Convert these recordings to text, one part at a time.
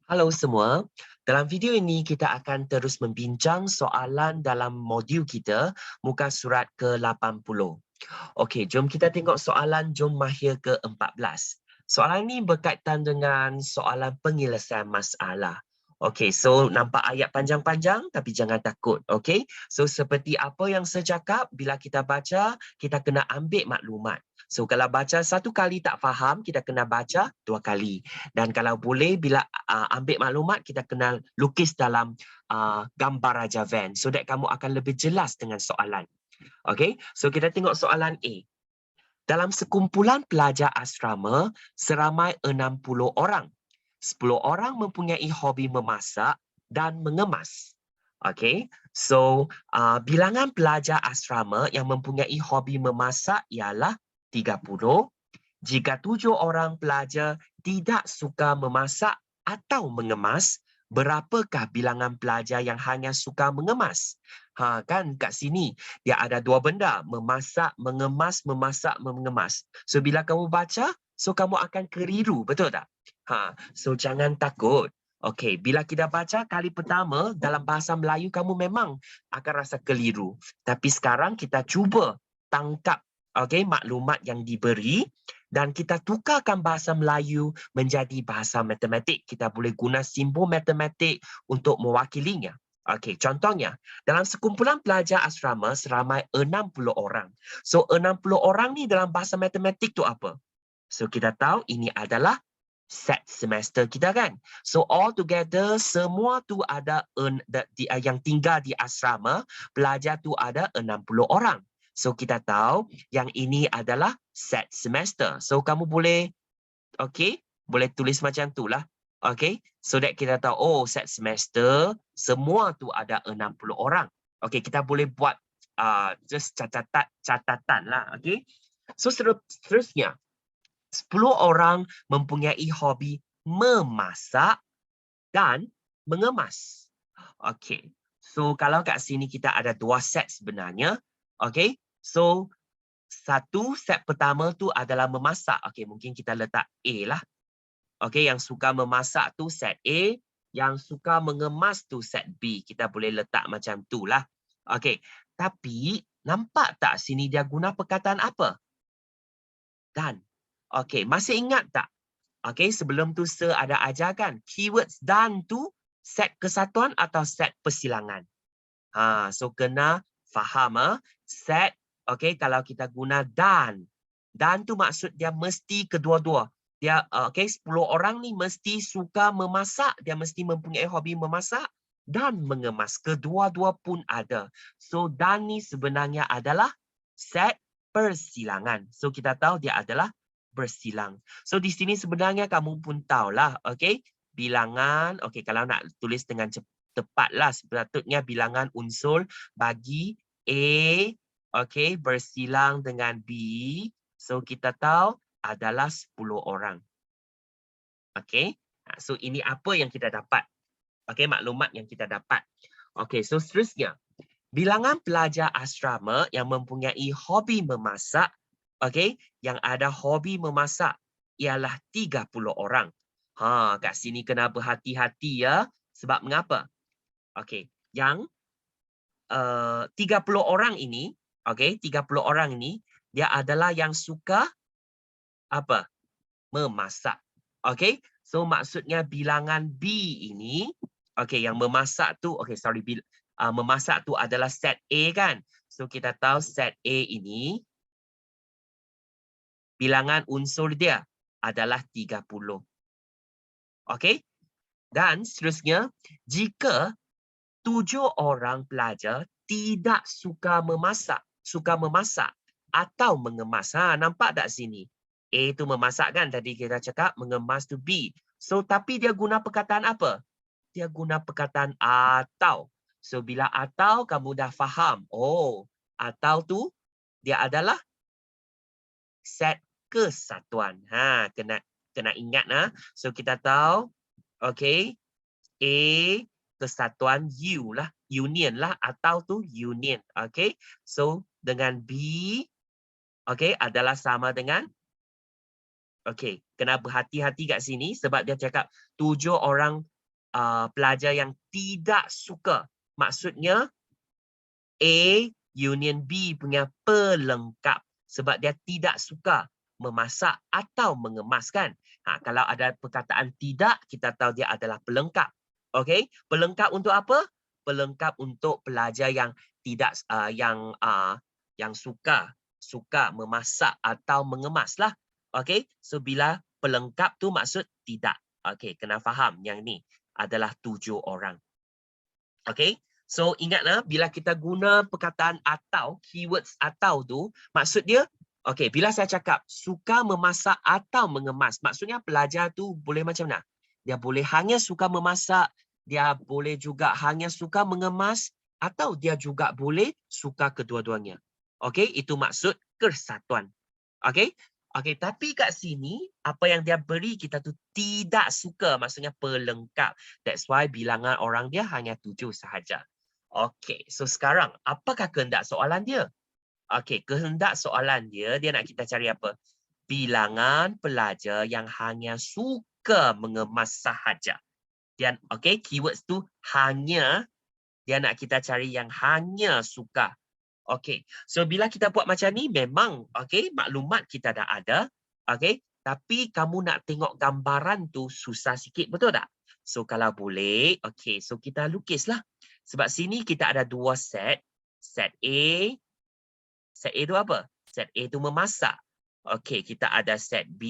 Halo semua, dalam video ini kita akan terus membincang soalan dalam modul kita, muka surat ke-80. Okey, jom kita tengok soalan Jom Mahir ke-14. Soalan ini berkaitan dengan soalan penyelesaian masalah. Okey, so nampak ayat panjang-panjang tapi jangan takut, okey? So seperti apa yang saya cakap, bila kita baca, kita kena ambil maklumat. So kalau baca satu kali tak faham, kita kena baca dua kali. Dan kalau boleh, bila ambil maklumat, kita kena lukis dalam gambar Raja Van so that kamu akan lebih jelas dengan soalan. Okay, so kita tengok soalan A. Dalam sekumpulan pelajar asrama, seramai 60 orang. 10 orang mempunyai hobi memasak dan mengemas. Okay, so bilangan pelajar asrama yang mempunyai hobi memasak ialah 30. Jika 7 orang pelajar tidak suka memasak atau mengemas, berapakah bilangan pelajar yang hanya suka mengemas? Kan kat sini dia ada dua benda, memasak, mengemas, memasak, mengemas. So bila kamu baca, so kamu akan keliru, betul tak? So jangan takut. Okey, bila kita baca kali pertama dalam bahasa Melayu kamu memang akan rasa keliru. Tapi sekarang kita cuba tangkap maklumat yang diberi dan kita tukarkan bahasa Melayu menjadi bahasa matematik. Kita boleh guna simbol matematik untuk mewakilinya. Okey, contohnya, dalam sekumpulan pelajar asrama seramai 60 orang. So, 60 orang ni dalam bahasa matematik tu apa? So, kita tahu ini adalah set semester kita kan. So, all together, semua tu ada yang tinggal di asrama, pelajar tu ada 60 orang. So, kita tahu yang ini adalah set semester. So, kamu boleh, boleh tulis macam tu lah. So that kita tahu, oh, set semester, semua tu ada 60 orang. Kita boleh buat just catatan lah. So, seterusnya, 10 orang mempunyai hobi memasak dan mengemas. So kalau kat sini kita ada dua set sebenarnya. So satu set pertama tu adalah memasak. Mungkin kita letak A lah. Yang suka memasak tu set A, yang suka mengemas tu set B. Kita boleh letak macam tu lah. Tapi nampak tak sini dia guna perkataan apa? Dan. Masih ingat tak? Sebelum tu saya ada ajarkan keywords dan tu set kesatuan atau set persilangan. So kena faham set. Kalau kita guna dan tu maksud dia mesti kedua-dua. Dia 10 orang ni mesti suka memasak, dia mesti mempunyai hobi memasak dan mengemas. Kedua-dua pun ada. So dan ni sebenarnya adalah set persilangan. So kita tahu dia adalah bersilang. So di sini sebenarnya kamu pun tahulah, bilangan, kalau nak tulis dengan tepatlah sepatutnya bilangan unsur bagi A, bersilang dengan B. So kita tahu adalah 10 orang. So ini apa yang kita dapat. Maklumat yang kita dapat. So seterusnya, bilangan pelajar asrama yang mempunyai hobi memasak, yang ada hobi memasak ialah 30 orang. Kat sini kena berhati-hati ya. Sebab mengapa? Yang 30 orang ini, 30 orang ini dia adalah yang suka apa? Memasak. So maksudnya bilangan B ini, yang memasak tu, memasak tu adalah set A kan? So kita tahu set A ini bilangan unsur dia adalah 30. Dan seterusnya, jika 7 orang pelajar tidak suka memasak atau mengemas. Nampak tak sini? A tu memasak kan? Tadi kita cakap mengemas tu B. So, tapi dia guna perkataan apa? Dia guna perkataan atau. So, bila atau, kamu dah faham. Oh, atau tu, dia adalah set kesatuan. Kena ingat. So, kita tahu, A, kesatuan U lah, union lah, atau tu union. So dengan B, adalah sama dengan, kena berhati-hati kat sini sebab dia cakap 7 orang pelajar yang tidak suka. Maksudnya A union B punya pelengkap. Sebab dia tidak suka memasak atau mengemas kan. Kalau ada perkataan tidak, kita tahu dia adalah pelengkap. Okey, pelengkap untuk apa? Pelengkap untuk pelajar yang tidak yang suka memasak atau mengemas lah. Okey, so bila pelengkap tu maksud tidak. Okey, kena faham yang ni adalah 7 orang. Okey, so ingatlah bila kita guna perkataan atau, keywords atau tu, maksud dia, okey, bila saya cakap suka memasak atau mengemas, maksudnya pelajar tu boleh macam mana? Dia boleh hanya suka memasak, dia boleh juga hanya suka mengemas, atau dia juga boleh suka kedua-duanya. Okey, itu maksud kesatuan. Okey? Okey, tapi kat sini apa yang dia beri kita tu tidak suka, maksudnya pelengkap. That's why bilangan orang dia hanya 7 sahaja. Okey, so sekarang apakah kehendak soalan dia? Okey, kehendak soalan dia nak kita cari apa? Bilangan pelajar yang hanya suka mengemas sahaja. Dan okey, keywords tu hanya, dia nak kita cari yang hanya suka. Okey, so bila kita buat macam ni memang okey, maklumat kita dah ada, okey, tapi kamu nak tengok gambaran tu susah sikit, betul tak? So kalau boleh, okey, so kita lukislah. Sebab sini kita ada 2 set. Set A. Set A tu apa? Set A tu memasak. Okey, kita ada set B.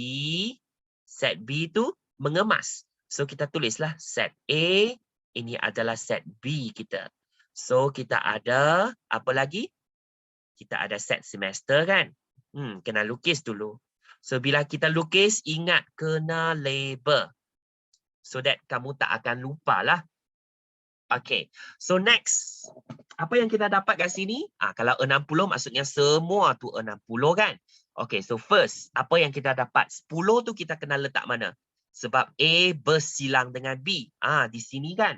Set B tu mengemas. So kita tulislah set A, ini adalah set B kita. So kita ada apa lagi? Kita ada set semester kan? Kena lukis dulu. So bila kita lukis, ingat kena label. So that kamu tak akan lupa lah. Okay, so next. Apa yang kita dapat kat sini? Kalau 60 maksudnya semua tu 60 kan? Okay, so first, apa yang kita dapat? 10 tu kita kena letak mana? Sebab A bersilang dengan B. Di sini kan?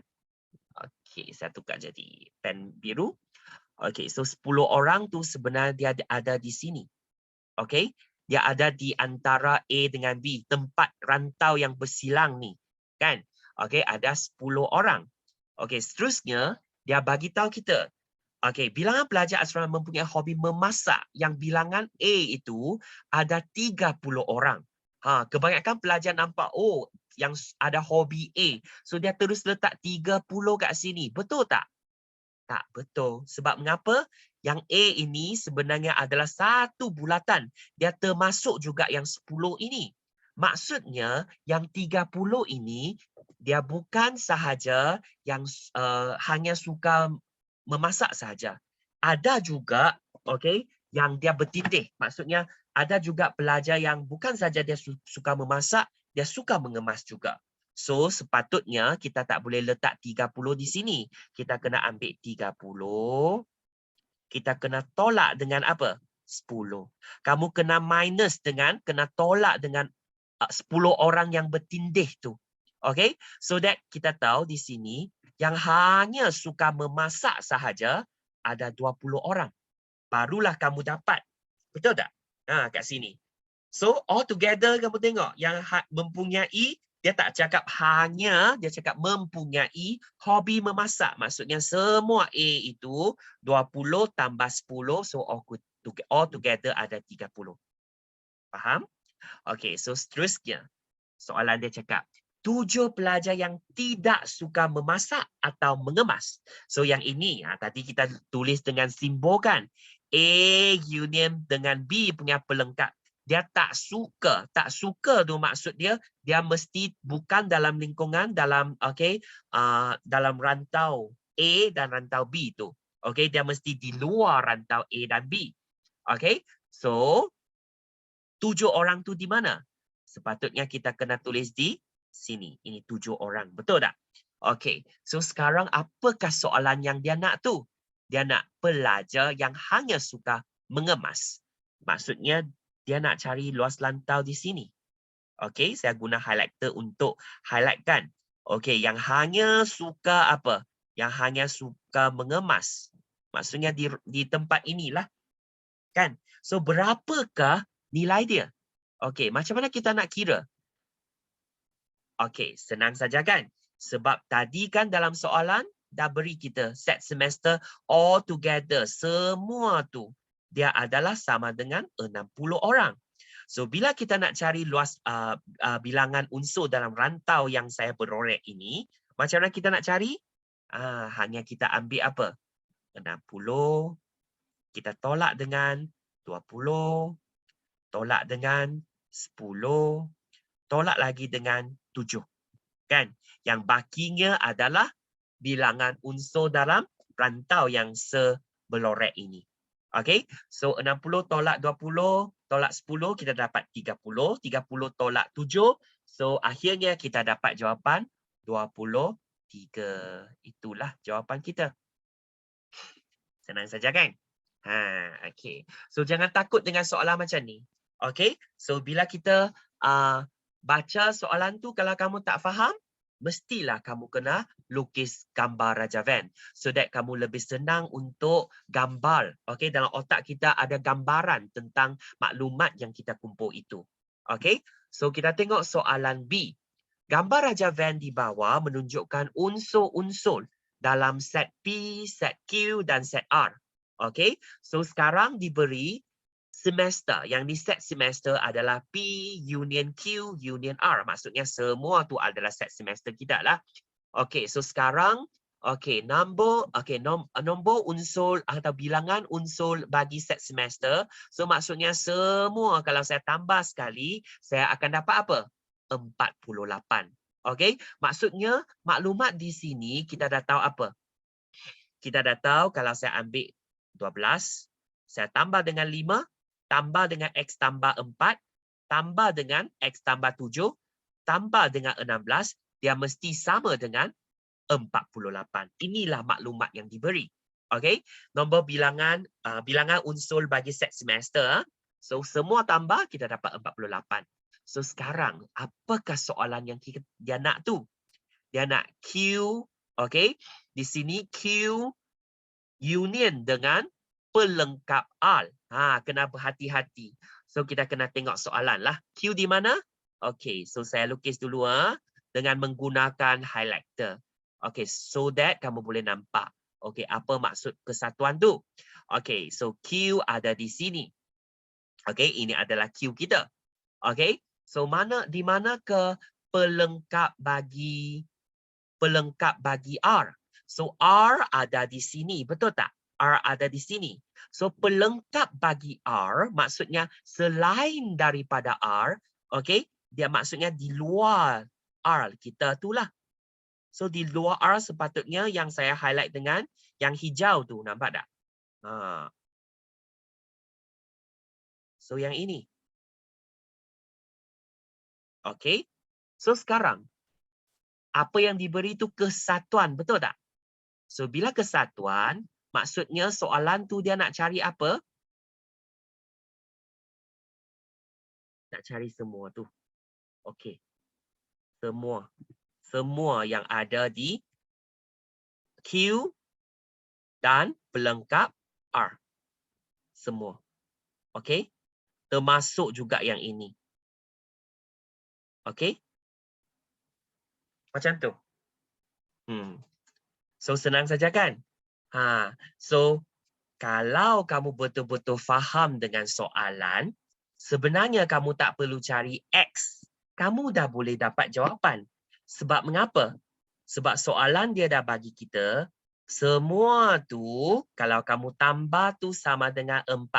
Okay, saya tukar jadi pen biru. Okay, so 10 orang tu sebenarnya dia ada di sini. Okay, dia ada di antara A dengan B, tempat rantau yang bersilang ni. Kan? Okay, ada 10 orang. Okay, seterusnya, dia bagi tahu kita. Okay, bilangan pelajar asrama mempunyai hobi memasak yang bilangan A itu ada 30 orang. Kebanyakan pelajar nampak, oh, yang ada hobi A. So, dia terus letak 30 kat sini. Betul tak? Tak betul. Sebab mengapa? Yang A ini sebenarnya adalah satu bulatan. Dia termasuk juga yang 10 ini. Maksudnya yang 30 ini dia bukan sahaja yang hanya suka memasak sahaja. Ada juga yang dia bertindih. Maksudnya ada juga pelajar yang bukan saja dia suka memasak, dia suka mengemas juga. So, sepatutnya kita tak boleh letak 30 di sini. Kita kena ambil 30. Kita kena tolak dengan apa? 10. Kamu kena minus dengan, kena tolak dengan 10 orang yang bertindih tu. Okay? So that kita tahu di sini, yang hanya suka memasak sahaja, ada 20 orang. Barulah kamu dapat. Betul tak? Kat sini. So, all together kamu tengok, yang mempunyai, dia tak cakap hanya, dia cakap mempunyai hobi memasak. Maksudnya semua A itu 20 tambah 10, so all together ada 30. Faham? Okay, so seterusnya. Soalan dia cakap, 7 pelajar yang tidak suka memasak atau mengemas. So yang ini, tadi kita tulis dengan simbol kan. A union dengan B punya pelengkap. Dia tak suka. Tak suka tu maksud dia mesti bukan dalam lingkungan, dalam dalam rantau A dan rantau B tu. Okay, dia mesti di luar rantau A dan B. Okay, so 7 orang tu di mana? Sepatutnya kita kena tulis di sini. Ini 7 orang. Betul tak? Okay, so sekarang apakah soalan yang dia nak tu? Dia nak pelajar yang hanya suka mengemas. Maksudnya dia nak cari luas lantau di sini. Okay, saya guna highlighter untuk highlightkan. Okay, yang hanya suka apa? Yang hanya suka mengemas. Maksudnya di tempat inilah. Kan? So, berapakah nilai dia? Okay, macam mana kita nak kira? Okay, senang saja kan? Sebab tadi kan dalam soalan dah beri kita set semester all together. Semua tu dia adalah sama dengan 60 orang. So bila kita nak cari luas bilangan unsur dalam rantau yang saya berorek ini, macam mana kita nak cari? Hanya kita ambil apa? 60, kita tolak dengan 20, tolak dengan 10, tolak lagi dengan 7. Kan? Yang bakinya adalah bilangan unsur dalam rantau yang sebelorek ini. Okay, so 60 tolak 20, tolak 10, kita dapat 30. 30 tolak 7, so akhirnya kita dapat jawapan 23. Itulah jawapan kita. Senang saja kan? Okay. So jangan takut dengan soalan macam ni. Okay, so bila kita baca soalan tu, kalau kamu tak faham, mestilah kamu kena lukis gambar Raja Van so that kamu lebih senang untuk gambar. Okay, dalam otak kita ada gambaran tentang maklumat yang kita kumpul itu. Okay, so kita tengok soalan B. Gambar Raja Van di bawah menunjukkan unsur-unsur dalam set P, set Q dan set R. Okay, so sekarang diberi semester. Yang di set semester adalah P union Q union R. Maksudnya semua tu adalah set semester kita lah. Okay, so sekarang nombor unsur atau bilangan unsur bagi set semester. So maksudnya semua kalau saya tambah sekali, saya akan dapat apa? 48. Okay, maksudnya maklumat di sini kita dah tahu apa? Kita dah tahu kalau saya ambil 12, saya tambah dengan 5, tambah dengan X tambah 4, tambah dengan X tambah 7, tambah dengan 16, dia mesti sama dengan 48. Inilah maklumat yang diberi. Okay, nombor bilangan unsur bagi set semester. So semua tambah, kita dapat 48. So sekarang, apakah soalan yang dia nak tu? Dia nak Q, okay, di sini Q union dengan pelengkap R. Kena berhati-hati. So kita kena tengok soalan lah. Q di mana? Okay, so saya lukis dulu dengan menggunakan highlighter. Okay, so that kamu boleh nampak. Okay, apa maksud kesatuan tu? Okay, so Q ada di sini. Okay, ini adalah Q kita. Okay, so di mana ke pelengkap bagi R? So R ada di sini, betul tak? R ada di sini. So pelengkap bagi R maksudnya selain daripada R, okay? Dia maksudnya di luar R kita itulah. So di luar R sepatutnya yang saya highlight dengan yang hijau tu, nampak tak? So yang ini. Okay? So sekarang apa yang diberi itu kesatuan, betul tak? So bila kesatuan, maksudnya soalan tu dia nak cari apa? Nak cari semua tu. Okey. Semua yang ada di Q dan pelengkap R. Semua. Okey? Termasuk juga yang ini. Okey? Macam tu. So senang saja kan? So kalau kamu betul-betul faham dengan soalan, sebenarnya kamu tak perlu cari X. Kamu dah boleh dapat jawapan. Sebab mengapa? Sebab soalan dia dah bagi kita, semua tu kalau kamu tambah tu sama dengan 48.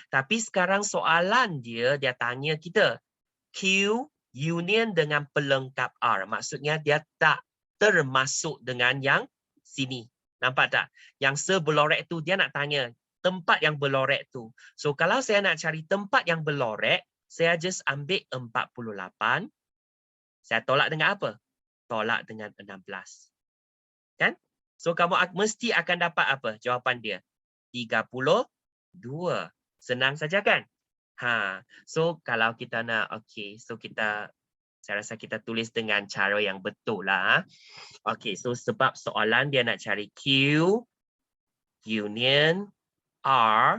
Tapi sekarang soalan dia tanya kita, Q union dengan pelengkap R. Maksudnya dia tak termasuk dengan yang sini. Nampak tak? Yang sebelorek tu dia nak tanya tempat yang berlorek tu. So kalau saya nak cari tempat yang berlorek, saya just ambil 48. Saya tolak dengan apa? Tolak dengan 16. Kan? So kamu mesti akan dapat apa? Jawapan dia. 32. Senang saja kan? So kalau kita nak, so saya rasa kita tulis dengan cara yang betul lah. Okay, so sebab soalan dia nak cari Q union R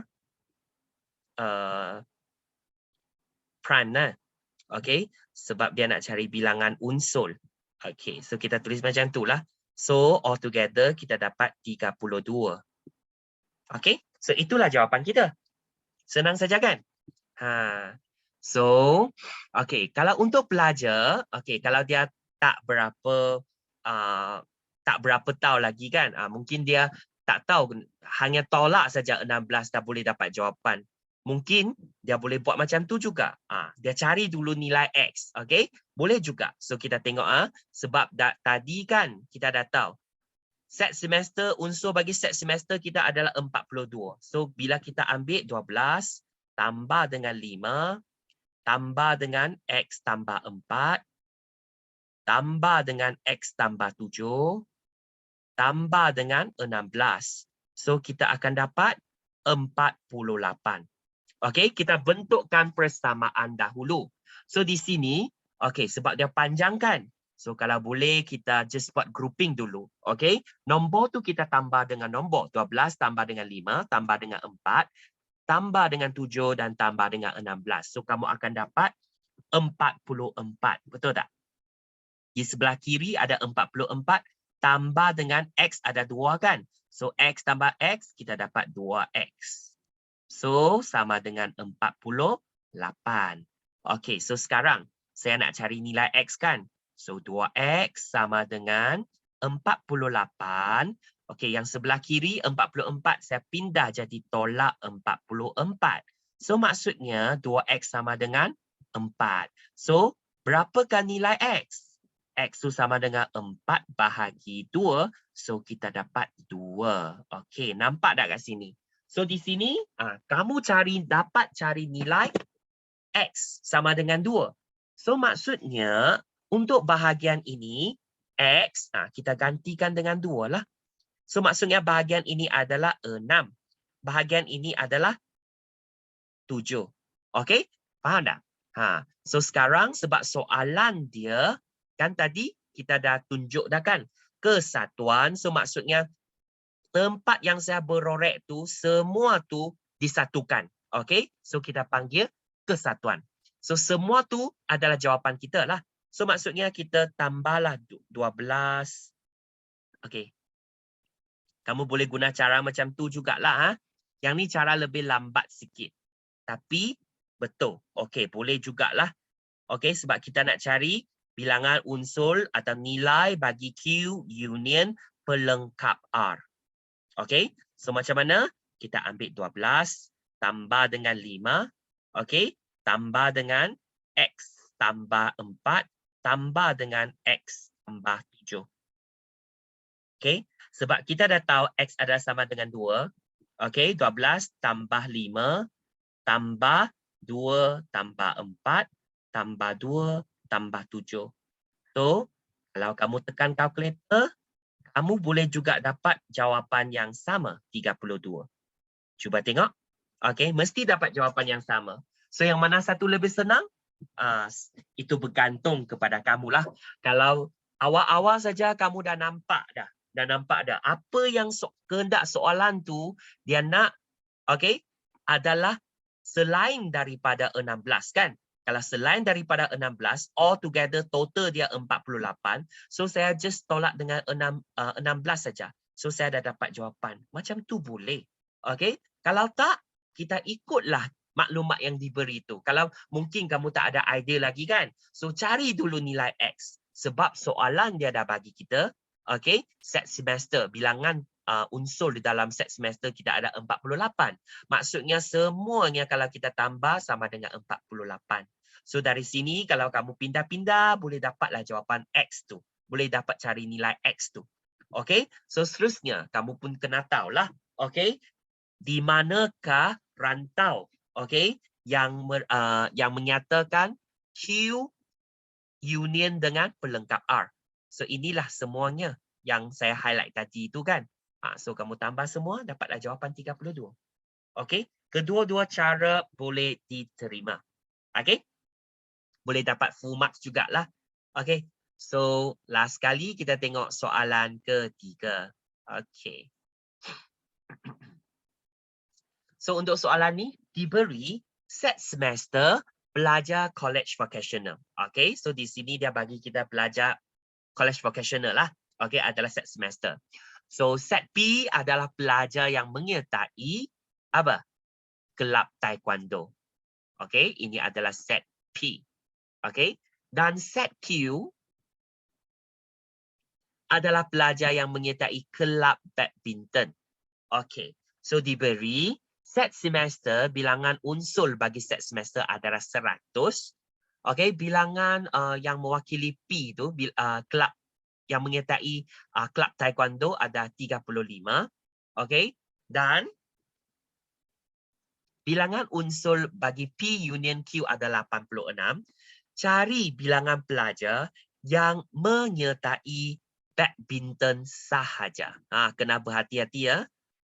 prime lah. Okay, sebab dia nak cari bilangan unsur. Okay, so kita tulis macam tu lah. So, altogether kita dapat 32. Okay, so itulah jawapan kita. Senang saja kan? Ha. So, okay, kalau untuk pelajar, okay, kalau dia tak berapa tahu lagi kan, mungkin dia tak tahu, hanya tolak saja 16 dah boleh dapat jawapan. Mungkin dia boleh buat macam tu juga. Dia cari dulu nilai X, okay? Boleh juga. So kita tengok sebab tadi kan kita dah tahu set semester, unsur bagi set semester kita adalah 42. So bila kita ambil 12 tambah dengan 5 tambah dengan X tambah 4 tambah dengan X tambah 7 tambah dengan 16. So kita akan dapat 48. Okey, kita bentukkan persamaan dahulu. So di sini, okey, sebab dia panjang kan. So kalau boleh kita just buat grouping dulu. Okey, nombor tu kita tambah dengan nombor 12 tambah dengan 5 tambah dengan 4 tambah dengan 7 dan tambah dengan 16. So kamu akan dapat 44. Betul tak? Di sebelah kiri ada 44 tambah dengan X ada 2 kan. So X tambah X kita dapat 2X. So, sama dengan 48. Okey, so sekarang saya nak cari nilai X kan. So, 2X sama dengan 48. Okey, yang sebelah kiri 44 saya pindah jadi tolak 44. So, maksudnya 2X sama dengan 4. So, berapakah nilai X? X tu sama dengan 4 bahagi 2. So, kita dapat 2. Okey, nampak tak kat sini? So di sini kamu dapat cari nilai X sama dengan 2. So maksudnya untuk bahagian ini X kita gantikan dengan 2 lah. So maksudnya bahagian ini adalah 6. Bahagian ini adalah 7. Okey? Faham tak? So sekarang sebab soalan dia kan tadi kita dah tunjuk dah kan kesatuan. So maksudnya tempat yang saya berorek tu, semua tu disatukan. Okay? So, kita panggil kesatuan. So, semua tu adalah jawapan kita lah. So, maksudnya kita tambahlah 12. Okay. Kamu boleh guna cara macam tu jugalah. Yang ni cara lebih lambat sikit. Tapi, betul. Okay, boleh jugalah. Okay, sebab kita nak cari bilangan unsur atau nilai bagi Q union pelengkap R. Okey, so macam mana? Kita ambil 12 tambah dengan 5, okey, tambah dengan X tambah 4 tambah dengan X tambah 7. Okey, sebab kita dah tahu X adalah sama dengan 2. Okey, 12 tambah 5 tambah 2 tambah 4 tambah 2 tambah 7. So, kalau kamu tekan kalkulator, kamu boleh juga dapat jawapan yang sama, 32. Cuba tengok. Okey, mesti dapat jawapan yang sama. So, yang mana satu lebih senang? Itu bergantung kepada kamulah. Kalau awal-awal saja kamu dah nampak dah. Apa yang kehendak soalan tu, dia nak, okey, adalah selain daripada 16 kan? Kalau selain daripada 16, all together total dia 48. So saya just tolak dengan 16 saja. So saya dah dapat jawapan. Macam tu boleh. Okay? Kalau tak, kita ikutlah maklumat yang diberi tu. Kalau mungkin kamu tak ada idea lagi kan? So cari dulu nilai X. Sebab soalan dia dah bagi kita, okay, set semester, bilangan unsur di dalam set semester kita ada 48. Maksudnya semuanya kalau kita tambah sama dengan 48. So dari sini kalau kamu pindah-pindah boleh dapatlah jawapan X tu. Boleh dapat cari nilai X tu. Okey? So seterusnya kamu pun kena tahulah, okey, di manakah rantau, okey, yang menyatakan Q union dengan pelengkap R. So inilah semuanya yang saya highlight tadi itu kan. So kamu tambah semua dapatlah jawapan 32. Okey? Kedua-dua cara boleh diterima. Okey? Boleh dapat full marks jugalah. Okey. So, last kali kita tengok soalan ketiga. Okey. So, untuk soalan ni diberi set semester pelajar college vocational. Okey. So, di sini dia bagi kita pelajar college vocational lah. Okey, adalah set semester. So set P adalah pelajar yang menyertai apa? Kelab taekwondo. Okey, ini adalah set P. Okey, dan set Q adalah pelajar yang menyertai kelab badminton. Okey, so diberi set semester, bilangan unsur bagi set semester adalah 100. Okey, bilangan yang mewakili P tu, kelab yang menyertai kelab taekwondo ada 35. Okey, dan bilangan unsur bagi P union Q adalah 86. Cari bilangan pelajar yang menyertai badminton sahaja. Kena berhati-hati ya.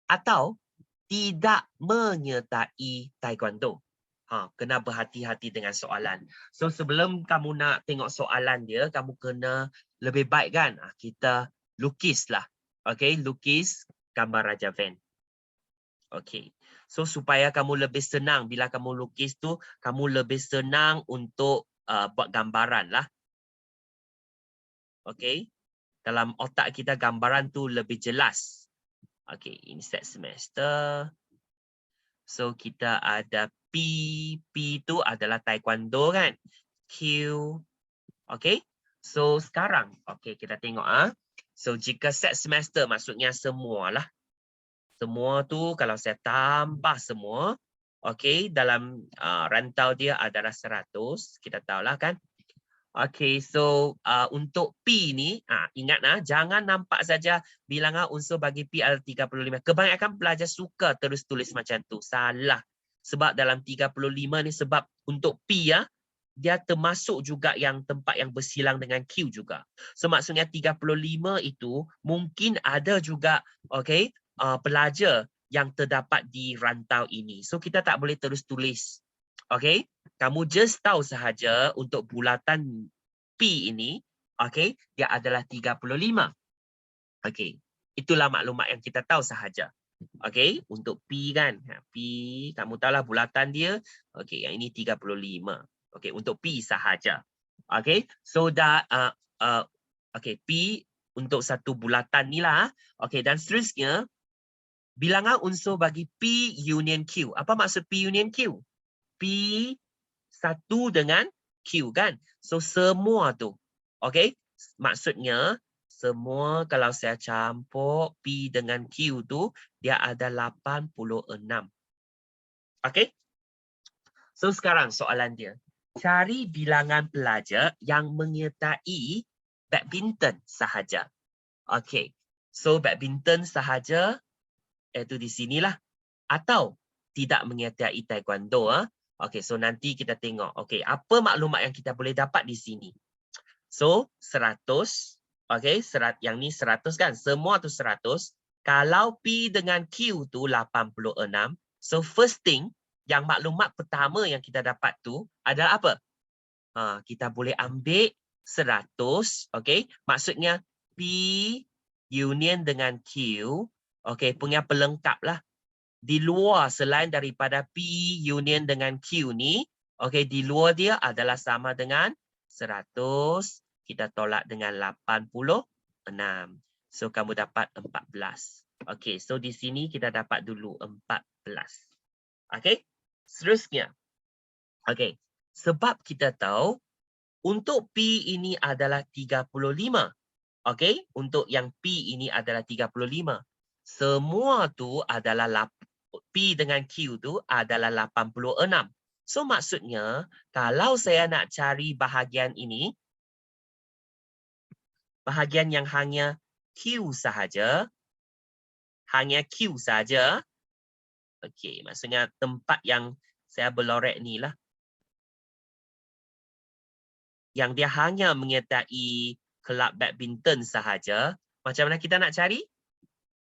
Atau tidak menyertai taekwondo. Kena berhati-hati dengan soalan. So sebelum kamu nak tengok soalan dia, kamu kena lebih baik kan? Kita lukislah. Okey, lukis gambar Raja Van. Okey. So supaya kamu lebih senang bila kamu lukis tu, kamu lebih senang untuk buat gambaran lah. Okey. Dalam otak kita gambaran tu lebih jelas. Okey, ini set semester. So kita ada P tu adalah taekwondo kan? Q. Okey. So sekarang, okey kita tengok So jika set semester maksudnya semualah. Semua tu kalau saya tambah semua, okey, dalam rantau dia adalah 100, kita tahulah kan. Okey, so untuk P ni, ingat jangan nampak saja bilangan unsur bagi P adalah 35. Kebanyakan pelajar suka terus tulis macam tu. Salah. Sebab dalam 35 ni sebab untuk P dia termasuk juga yang tempat yang bersilang dengan Q juga. So maksudnya 35 itu mungkin ada juga okey, pelajar yang terdapat di rantau ini. So kita tak boleh terus tulis. Okey, kamu just tahu sahaja untuk bulatan P ini, okey, dia adalah 35. Okey, itulah maklumat yang kita tahu sahaja. Okey, untuk P kan. P, kamu tahulah bulatan dia. Okey, yang ini 35. Okey, untuk P sahaja. Okey, so dah okey, P untuk satu bulatan ni lah. Okey, dan seterusnya bilangan unsur bagi P union Q. Apa maksud P union Q? P satu dengan Q kan? So semua tu. Okey? Maksudnya semua kalau saya campur P dengan Q tu dia ada 86. Okey? So sekarang soalan dia. Cari bilangan pelajar yang menyertai badminton sahaja. Okey. So badminton sahaja iaitu di sinilah. Atau tidak menyertai taekwondo. Okey, so nanti kita tengok. Okey, apa maklumat yang kita boleh dapat di sini? So 100. Okey, yang ni 100 kan? Semua tu 100. Kalau P dengan Q tu 86. So first thing, yang maklumat pertama yang kita dapat tu adalah apa? Kita boleh ambil 100. Okey, maksudnya P union dengan Q. Okey, punya pelengkap lah. Di luar selain daripada P union dengan Q ni, okey, di luar dia adalah sama dengan 100, kita tolak dengan 86. So kamu dapat 14. Okey, so di sini kita dapat dulu 14. Okey, seterusnya. Okey, sebab kita tahu untuk P ini adalah 35. Okey, untuk yang P ini adalah 35. Semua tu adalah P dengan Q tu adalah 86. So maksudnya kalau saya nak cari bahagian ini, bahagian yang hanya Q sahaja, okey, maksudnya tempat yang saya berlorek ni lah, yang dia hanya menyertai kelab badminton sahaja, macam mana kita nak cari?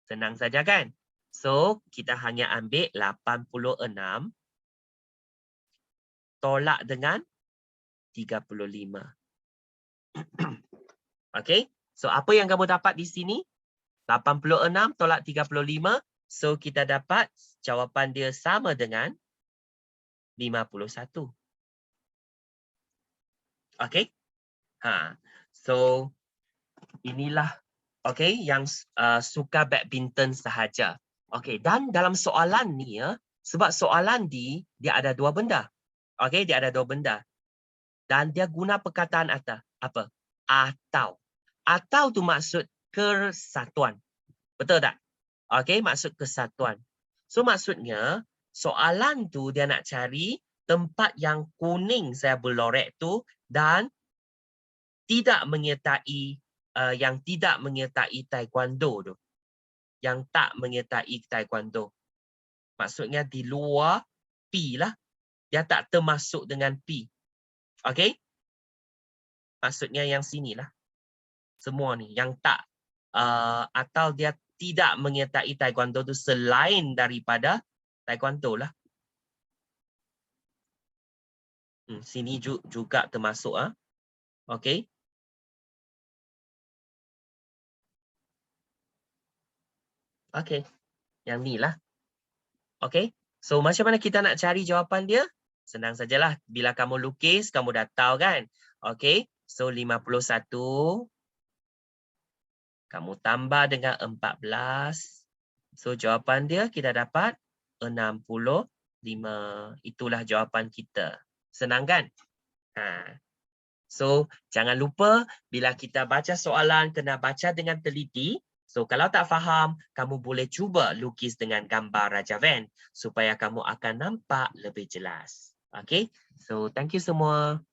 Senang saja kan? So, kita hanya ambil 86 tolak dengan 35. Okey? So, apa yang kamu dapat di sini? 86 tolak 35. So, kita dapat jawapan dia sama dengan 51. Okey? So, inilah yang suka badminton sahaja. Dan dalam soalan ni sebab soalan dia ada dua benda. Dia ada dua benda. Dan dia guna perkataan apa? Atau. Atau tu maksud kesatuan. Betul tak? Maksud kesatuan. So maksudnya soalan tu dia nak cari tempat yang kuning saya berlorek tu dan tidak menyertai yang tidak menyertai taekwondo tu. Yang tak menyertai taekwondo. Maksudnya di luar P lah. Dia tak termasuk dengan P. Maksudnya yang sinilah. Semua ni yang tak atau dia tidak menyertai taekwondo tu selain daripada taekwondo lah. Sini juga termasuk Okey. Yang ni lah. So macam mana kita nak cari jawapan dia? Senang sajalah. Bila kamu lukis, kamu dah tahu kan? So 51 kamu tambah dengan 14. So jawapan dia kita dapat 65. Itulah jawapan kita. Senang kan? So jangan lupa bila kita baca soalan kena baca dengan teliti. So kalau tak faham, kamu boleh cuba lukis dengan gambar Raja Van supaya kamu akan nampak lebih jelas. So thank you semua.